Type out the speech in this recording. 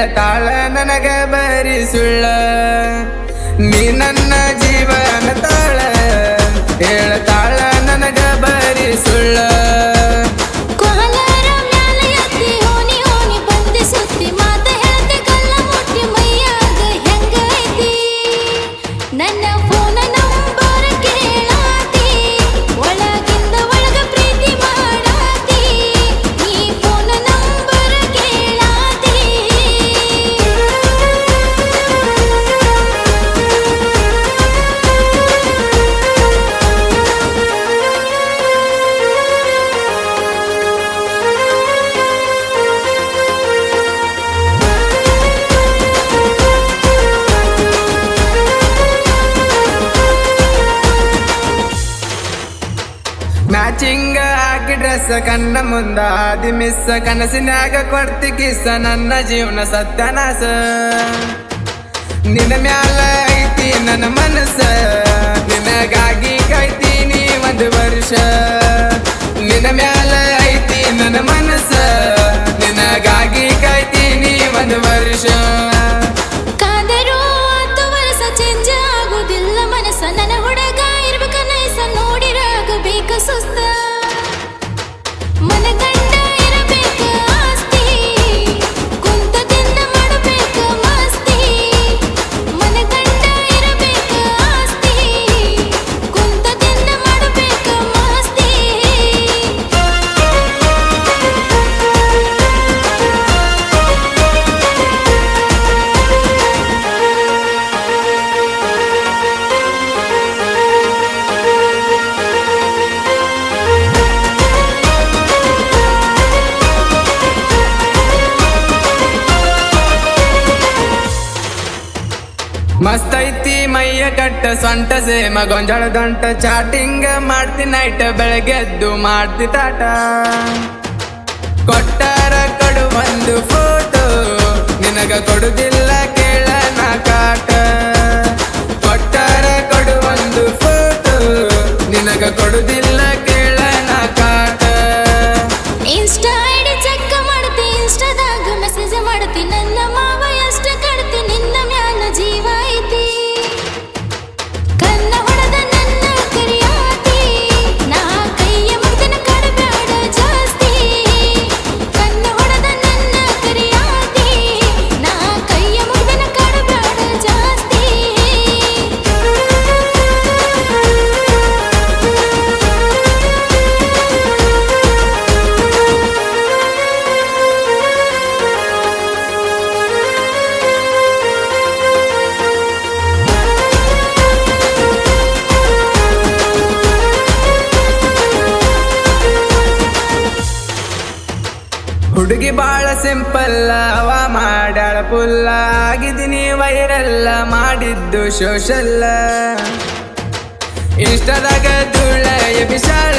ಹೇಳತಾಳ ನನಗ ಬರಿ ಸುಳ್ಳ ನೀ ನನ್ನ ಜೀವನ ತಾಳ ಹೇಳತಾಳ ನನಗ ಬರಿ ಸುಳ್ಳ ಮ್ಯಾಚಿಂಗ್ ಹಾಕಿ ಡ್ರೆಸ್ ಕಣ್ಣ ಮುಂದ ಆದಿ ಮಿಸ್ ಕನಸಿನ್ಯಾಗ ಕೊಡ್ತಿ ಕಿಸ್ಸ ನನ್ನ ಜೀವನ ಸತ್ಯನಾಸ ನಿನ್ನ ಮ್ಯಾಲ ಐತಿ ನನ್ನ ಮನಸ್ಸ ನಿನಗಾಗಿ ಕಾಯ್ತೀನಿ ಒಂದು ವರ್ಷ ನಿನ್ನ ಮ್ಯಾಲ ಐತಿ ನನ್ನ ಮನಸ್ಸ ನಿನಗಾಗಿ ಕಾಯ್ತೀನಿ ಒಂದು ವರ್ಷ ಸುಸ್ತ ಮನಗಂಡ ಇರಬೇಕ ಆಸ್ತಿ ಕುಂತದಿಂದ ಮಾಡಬೇಕ ಮಸ್ತಿ ಮನಗಂಡ ಇರಬೇಕ ಆಸ್ತಿ ಕುಂತದಿಂದ ಮಾಡಬೇಕ ಮಸ್ತಿ ಮಸ್ತ್ ಐತಿ ಮೈಯ ಕಟ್ಟ ಸೊಂಟ ಸೇಮ ಗೊಂಜಾಳ ದಂಟ ಚಾಟಿಂಗ್ ಮಾಡ್ತಿ ನೈಟ್ ಬೆಳಗ್ಗೆದ್ದು ಮಾಡ್ತಿ ಟಾಟ ಕೊಟ್ಟಾರ ಕೊಡು ಒಂದು ಫೋಟೋ ನಿನಗ ಕೊಡುದಿಲ್ಲ ಕೇಳ ನಾ ಕಾಟ ಕೊಟ್ಟಾರ ಕೊಡು ಒಂದು ಫೋಟೋ ನಿನಗ ಕೊಡುದಿಲ್ಲ ಕೇಳ ನಾ ಕಾಟ ಇನ್ಸ್ಟಾ ಐಡಿ ಚೆಕ್ ಮಾಡ್ತಿ ಇನ್ಸ್ಟಾದಾಗ ಮೆಸೇಜ್ ಮಾಡ್ತಿ ನನ್ನ ಮಾವ ಎಷ್ಟ ಕಡ್ತಿ ನಿನ್ನ ಮ್ಯಾಲ ಜೀವ ಐತಿ ಕನ್ನ ಹೊಡೆದ ನನ್ನ ಕರಿಯಾತಿ ನಾ ಕೈಯ ಮುಗ್ದನ ಕಡಬೇಡ ಜಾಸ್ತಿ ಕನ್ನ ಹೊಡೆದ ನನ್ನ ಕರಿಯಾತಿ ನಾ ಕೈಯ ಮುಗ್ದನ ಕಡಬೇಡ ಜಾಸ್ತಿ ಹುಡುಗಿ ಬಾಳ ಸಿಂಪಲ್ ಅವ ಮಾಡ್ಯಾಳ ಪುಲ್ಲ ಆಗಿದ್ದೀನಿ ವೈರಲ್ಲ ಮಾಡಿದ್ದು ಸೋಷಲ್ಲ ಇನ್ಸ್ಟಾದಾಗ ಧೂಳ ಎಬಿಸಾಳ